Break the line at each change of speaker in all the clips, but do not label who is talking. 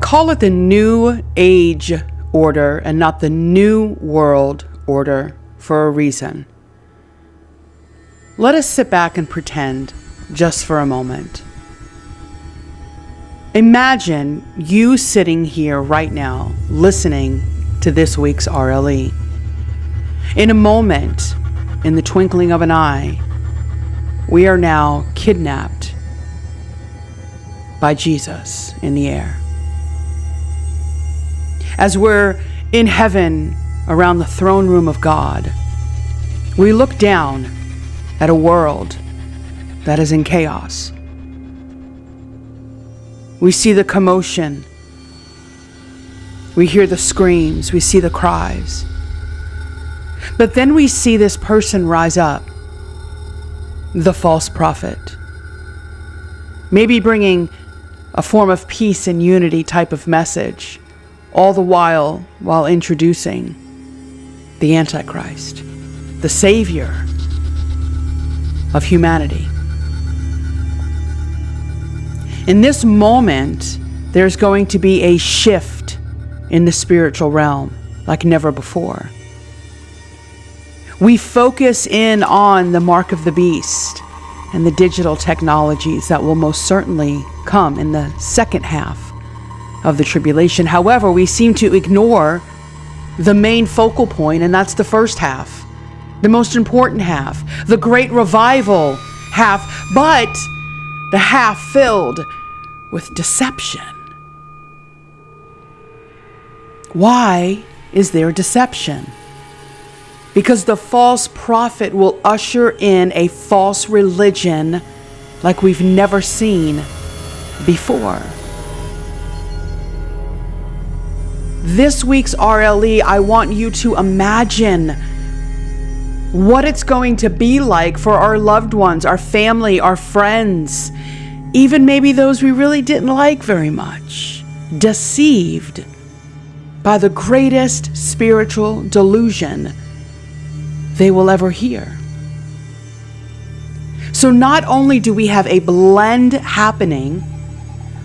call it the New Age order and not the New World Order for a reason. Let us sit back and pretend just for a moment. Imagine you sitting here right now listening to this week's RLE. In a moment, in the twinkling of an eye, we are now kidnapped by Jesus in the air. As we're in heaven around the throne room of God, we look down at a world that is in chaos. We see the commotion. We hear the screams. We see the cries. But then we see this person rise up, the false prophet, maybe bringing a form of peace and unity type of message, all the while introducing the Antichrist, the savior of humanity. In this moment, there's going to be a shift in the spiritual realm like never before. We focus in on the mark of the beast and the digital technologies that will most certainly come in the second half of the tribulation. However, we seem to ignore the main focal point, and that's the first half, the most important half, the great revival half, but the half filled with deception. Why is there deception? Because the false prophet will usher in a false religion like we've never seen before. This week's RLE, I want you to imagine what it's going to be like for our loved ones, our family, our friends, even maybe those we really didn't like very much, deceived by the greatest spiritual delusion they will ever hear. So not only do we have a blend happening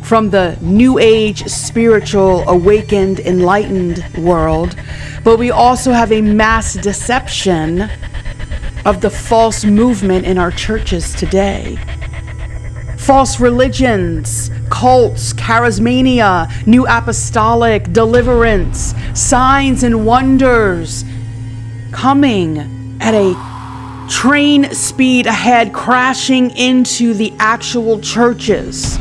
from the New Age, spiritual, awakened, enlightened world, but we also have a mass deception of the false movement in our churches today. False religions, cults, charismania, new apostolic, deliverance, signs and wonders coming at a train speed ahead, crashing into the actual churches,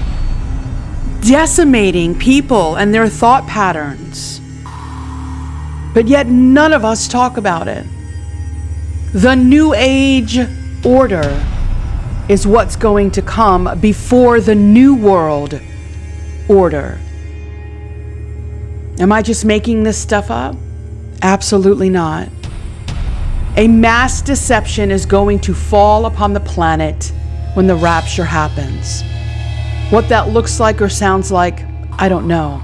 decimating people and their thought patterns. But yet none of us talk about it. The New Age order is what's going to come before the New World Order. Am I just making this stuff up? Absolutely not. A mass deception is going to fall upon the planet when the rapture happens. What that looks like or sounds like, I don't know.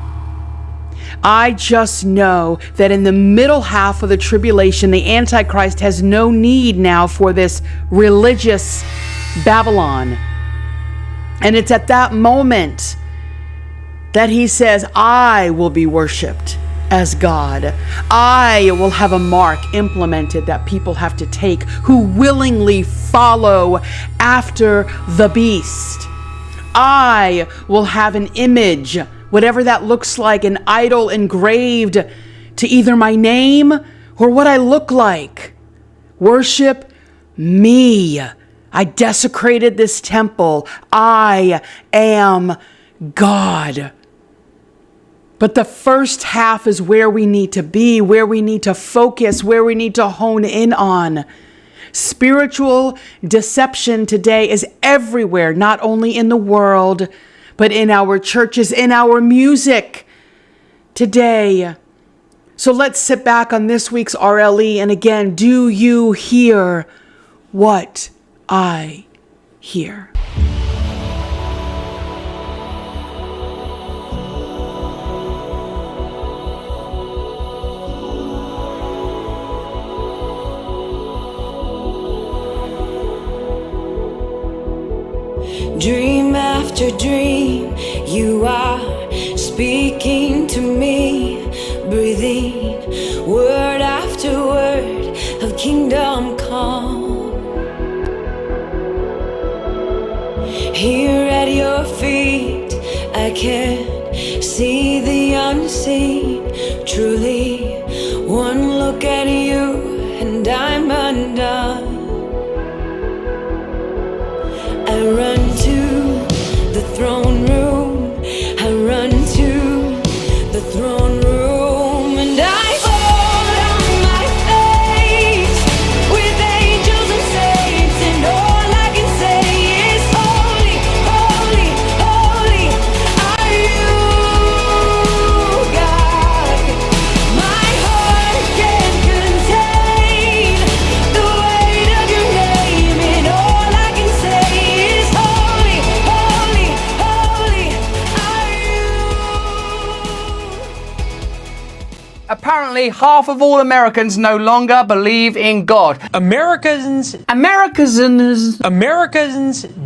I just know that in the middle half of the tribulation, the Antichrist has no need now for this religious Babylon. And it's at that moment that he says, I will be worshiped as God. I will have a mark implemented that people have to take who willingly follow after the beast. I will have an image, whatever that looks like, an idol engraved to either my name or what I look like. Worship me. I desecrated this temple. I am God. But the first half is where we need to be, where we need to focus, where we need to hone in on. Spiritual deception today is everywhere, not only in the world, but in our churches, in our music today. So let's sit back on this week's RLE. And again, do you hear what I hear?
Dream after dream, you are speaking to me, breathing word after word of kingdom come. Here at your feet, I can see the unseen. Truly, one look at you and I'm undone. I run to the throne room, I run to the throne room, and I fall on my face with angels and saints, and all I can say is holy, holy, holy are you, God. My heart can't contain the weight of your name, and all I can say is holy, holy, holy are you.
Apparently, half of all Americans no longer believe in God.
Americans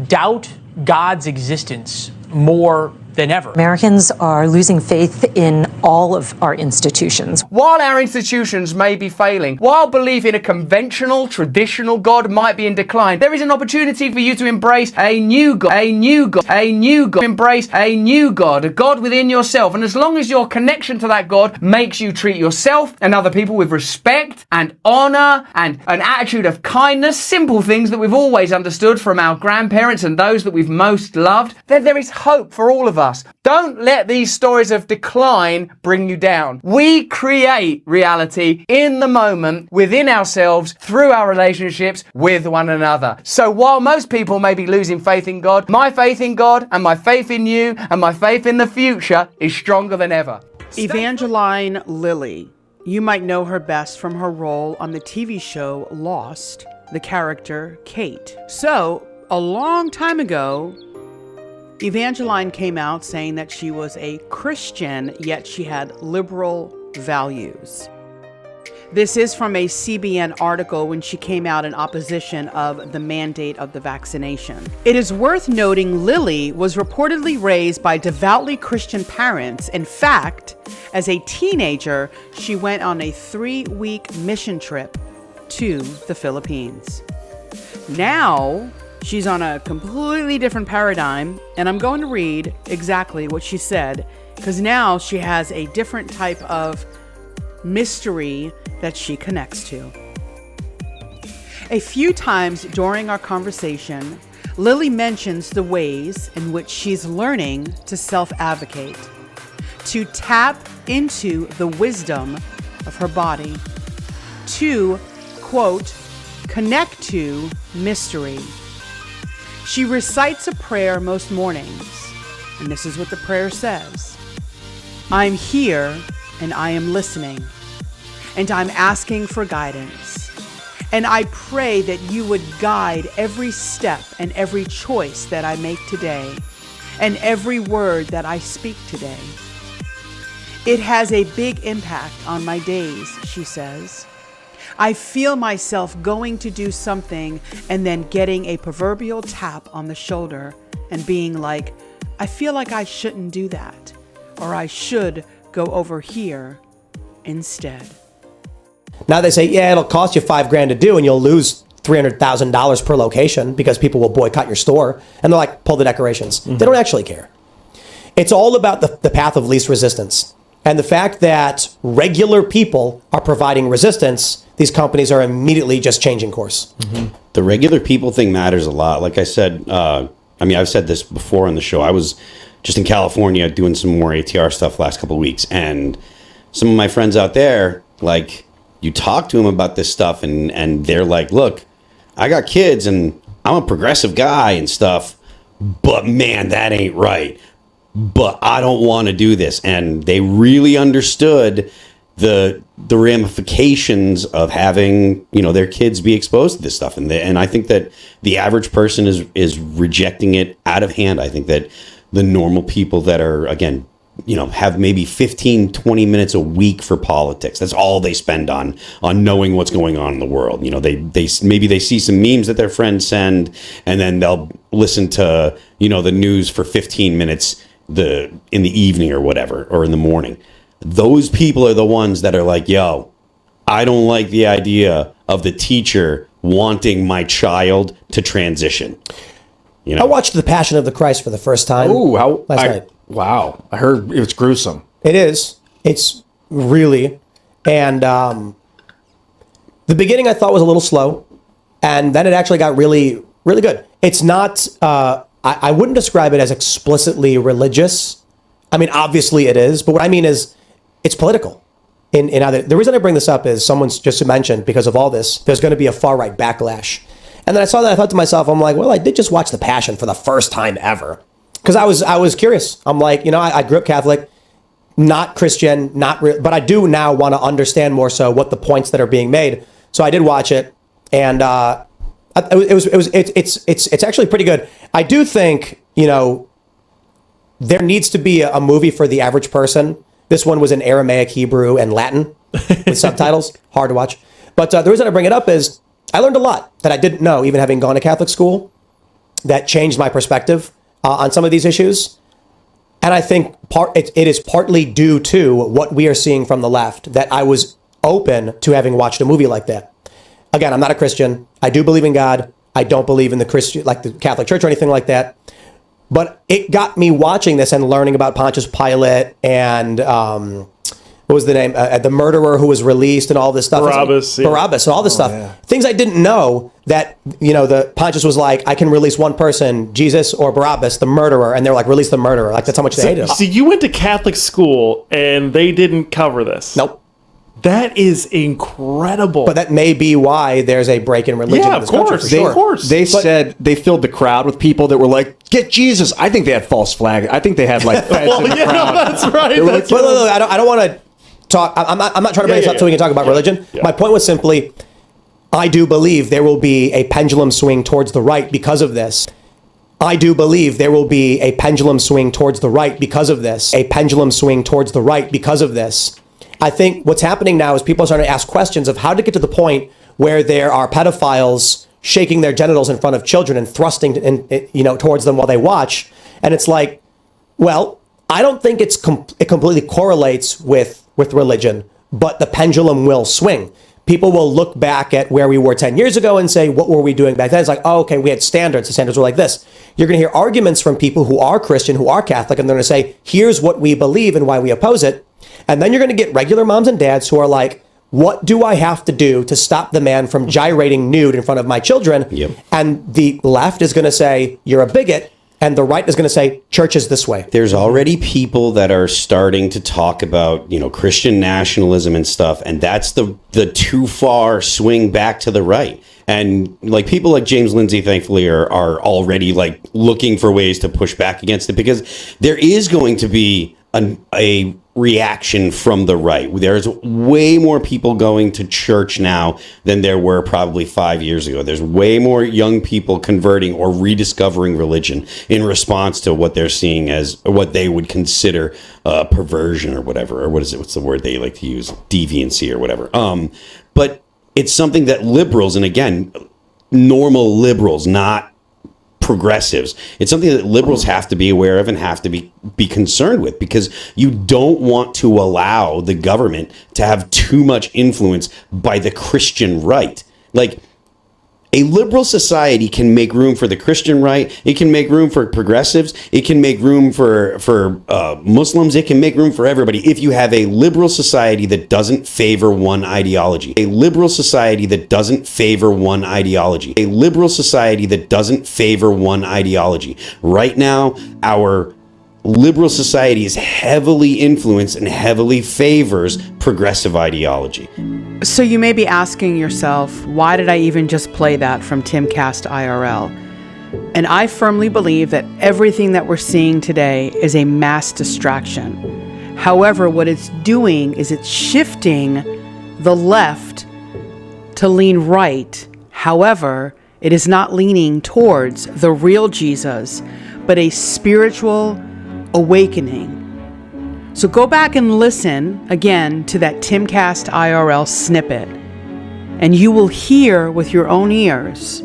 doubt God's existence more than ever.
Americans are losing faith in all of our institutions.
While our institutions may be failing, while belief in a conventional, traditional God might be in decline, there is an opportunity for you to embrace a new God, a new God, a new God. Embrace a new God, a God within yourself. And as long as your connection to that God makes you treat yourself and other people with respect and honor and an attitude of kindness, simple things that we've always understood from our grandparents and those that we've most loved, then there is hope for all of us. Don't let these stories of decline bring you down. We create reality in the moment, within ourselves, through our relationships with one another. So while most people may be losing faith in God, my faith in God and my faith in you and my faith in the future is stronger than ever.
Evangeline Lilly. You might know her best from her role on the TV show Lost, the character Kate. So, a long time ago, Evangeline came out saying that she was a Christian, yet she had liberal values. This is from a CBN article when she came out in opposition of the mandate of the vaccination. It is worth noting Lilly was reportedly raised by devoutly Christian parents. In fact, as a teenager, she went on a 3-week mission trip to the Philippines. Now, she's on a completely different paradigm, and I'm going to read exactly what she said, because now she has a different type of mystery that she connects to. A few times during our conversation, Lilly mentions the ways in which she's learning to self-advocate, to tap into the wisdom of her body, to, quote, connect to mystery. She recites a prayer most mornings, and this is what the prayer says. I'm here, and I am listening, and I'm asking for guidance. And I pray that you would guide every step and every choice that I make today, and every word that I speak today. It has a big impact on my days, she says. I feel myself going to do something and then getting a proverbial tap on the shoulder and being like, I feel like I shouldn't do that, or I should go over here instead.
Now they say, yeah, it'll cost you $5,000 to do and you'll lose $300,000 per location because people will boycott your store. And they're like, pull the decorations. Mm-hmm. They don't actually care. It's all about the path of least resistance. And the fact that regular people are providing resistance, these companies are immediately just changing course.
Mm-hmm. The regular people thing matters a lot. Like I said, I've said this before on the show. I was just in California doing some more ATR stuff last couple of weeks. And some of my friends out there, like, you talk to them about this stuff and they're like, look, I got kids and I'm a progressive guy and stuff, but man, that ain't right. But I don't want to do this. And they really understood the ramifications of having, their kids be exposed to this stuff. And I think that the average person is rejecting it out of hand. I think that the normal people that are, again, have maybe 15, 20 minutes a week for politics. That's all they spend on knowing what's going on in the world. They see some memes that their friends send, and then they'll listen to, the news for 15 minutes in the evening or whatever, or in the morning. Those people are the ones that are like, yo, I don't like the idea of the teacher wanting my child to transition. You know?
I watched The Passion of the Christ for the first time.
Ooh,
last night.
Wow. I heard it was gruesome.
It is. It's really. And the beginning I thought was a little slow. And then it actually got really, really good. It's not, I wouldn't describe it as explicitly religious. I mean, obviously it is. But what I mean is it's political. The reason I bring this up is someone's just mentioned, because of all this, there's going to be a far-right backlash. And then I saw that, I thought to myself, I'm like, well, I did just watch The Passion for the first time ever. Because I was curious. I'm like, I grew up Catholic, not Christian, but I do now want to understand more so what the points that are being made. So I did watch it, and it's actually pretty good. I do think, there needs to be a movie for the average person. This one was in Aramaic, Hebrew, and Latin with subtitles. Hard to watch. But the reason I bring it up is I learned a lot that I didn't know, even having gone to Catholic school, that changed my perspective on some of these issues. And I think it is partly due to what we are seeing from the left, that I was open to having watched a movie like that. Again, I'm not a Christian. I do believe in God. I don't believe in the Catholic Church or anything like that. But it got me watching this and learning about Pontius Pilate and what was the name? The murderer who was released and all this stuff.
Barabbas. Yeah.
Barabbas and all this stuff.
Yeah.
Things I didn't know, that, the Pontius was like, I can release one person, Jesus or Barabbas, the murderer. And they were like, release the murderer. Like, that's how much they hated him.
So you went to Catholic school and they didn't cover this?
Nope.
That is incredible.
But that may be why there's a break in religion in this country, for sure.
Of course.
They said they filled the crowd with people that were like, get Jesus. I think they had false flag. I think they had like feds in the crowd.
That's right.
They were like,
But look, I don't want to talk. I'm not trying to bring this up so we can talk about religion.
Yeah.
My point was simply, I do believe there will be a pendulum swing towards the right because of this. I do believe there will be a pendulum swing towards the right because of this. A pendulum swing towards the right because of this. I think what's happening now is people are starting to ask questions of how to get to the point where there are pedophiles shaking their genitals in front of children and thrusting towards them while they watch. And it's like, well, I don't think it completely correlates with religion, but the pendulum will swing. People will look back at where we were 10 years ago and say, what were we doing back then? It's like, oh, okay, we had standards. The standards were like this. You're going to hear arguments from people who are Christian, who are Catholic, and they're going to say, here's what we believe and why we oppose it. And then you're going to get regular moms and dads who are like, what do I have to do to stop the man from gyrating nude in front of my children?
Yep.
And the left is going to say, you're a bigot. And the right is going to say, church is this way.
There's already people that are starting to talk about, Christian nationalism and stuff. And that's the too far swing back to the right. And like people like James Lindsay, thankfully, are already like looking for ways to push back against it, because there is going to be a reaction from the right. There's way more people going to church now than there were probably 5 years ago. There's way more young people converting or rediscovering religion in response to what they're seeing as what they would consider perversion or whatever, or what's the word they like to use? Deviancy or whatever. But it's something that liberals, and again, normal liberals, not progressives, it's something that liberals have to be aware of and have to be concerned with, because you don't want to allow the government to have too much influence by the Christian right. Like, a liberal society can make room for the Christian right. It can make room for progressives. It can make room for Muslims. It can make room for everybody if you have a liberal society that doesn't favor one ideology. A liberal society that doesn't favor one ideology. A liberal society that doesn't favor one ideology. Right now, our liberal society is heavily influenced and heavily favors progressive ideology.
So you may be asking yourself, why did I even just play that from Timcast IRL? And I firmly believe that everything that we're seeing today is a mass distraction. However, what it's doing is it's shifting the left to lean right. However, it is not leaning towards the real Jesus, but a spiritual awakening. So go back and listen again to that Timcast IRL snippet, and you will hear with your own ears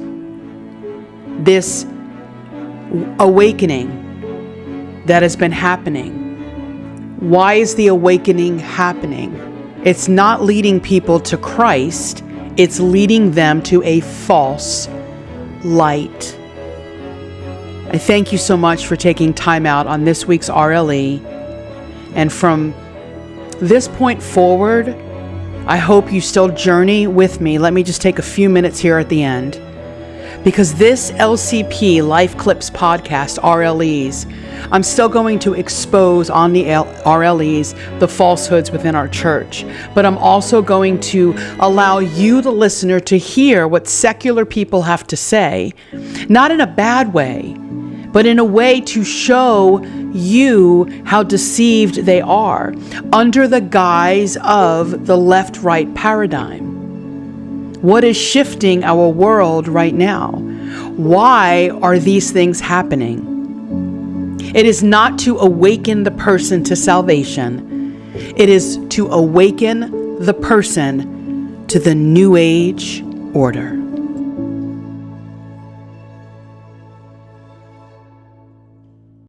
this awakening that has been happening. Why is the awakening happening? It's not leading people to Christ. It's leading them to a false light. I thank you so much for taking time out on this week's RLE. And from this point forward, I hope you still journey with me. Let me just take a few minutes here at the end. Because this LCP, Life Clips podcast, RLEs, I'm still going to expose on the RLEs the falsehoods within our church. But I'm also going to allow you, the listener, to hear what secular people have to say, not in a bad way, but in a way to show you how deceived they are under the guise of the left-right paradigm. What is shifting our world right now? Why are these things happening? It is not to awaken the person to salvation. It is to awaken the person to the New Age order.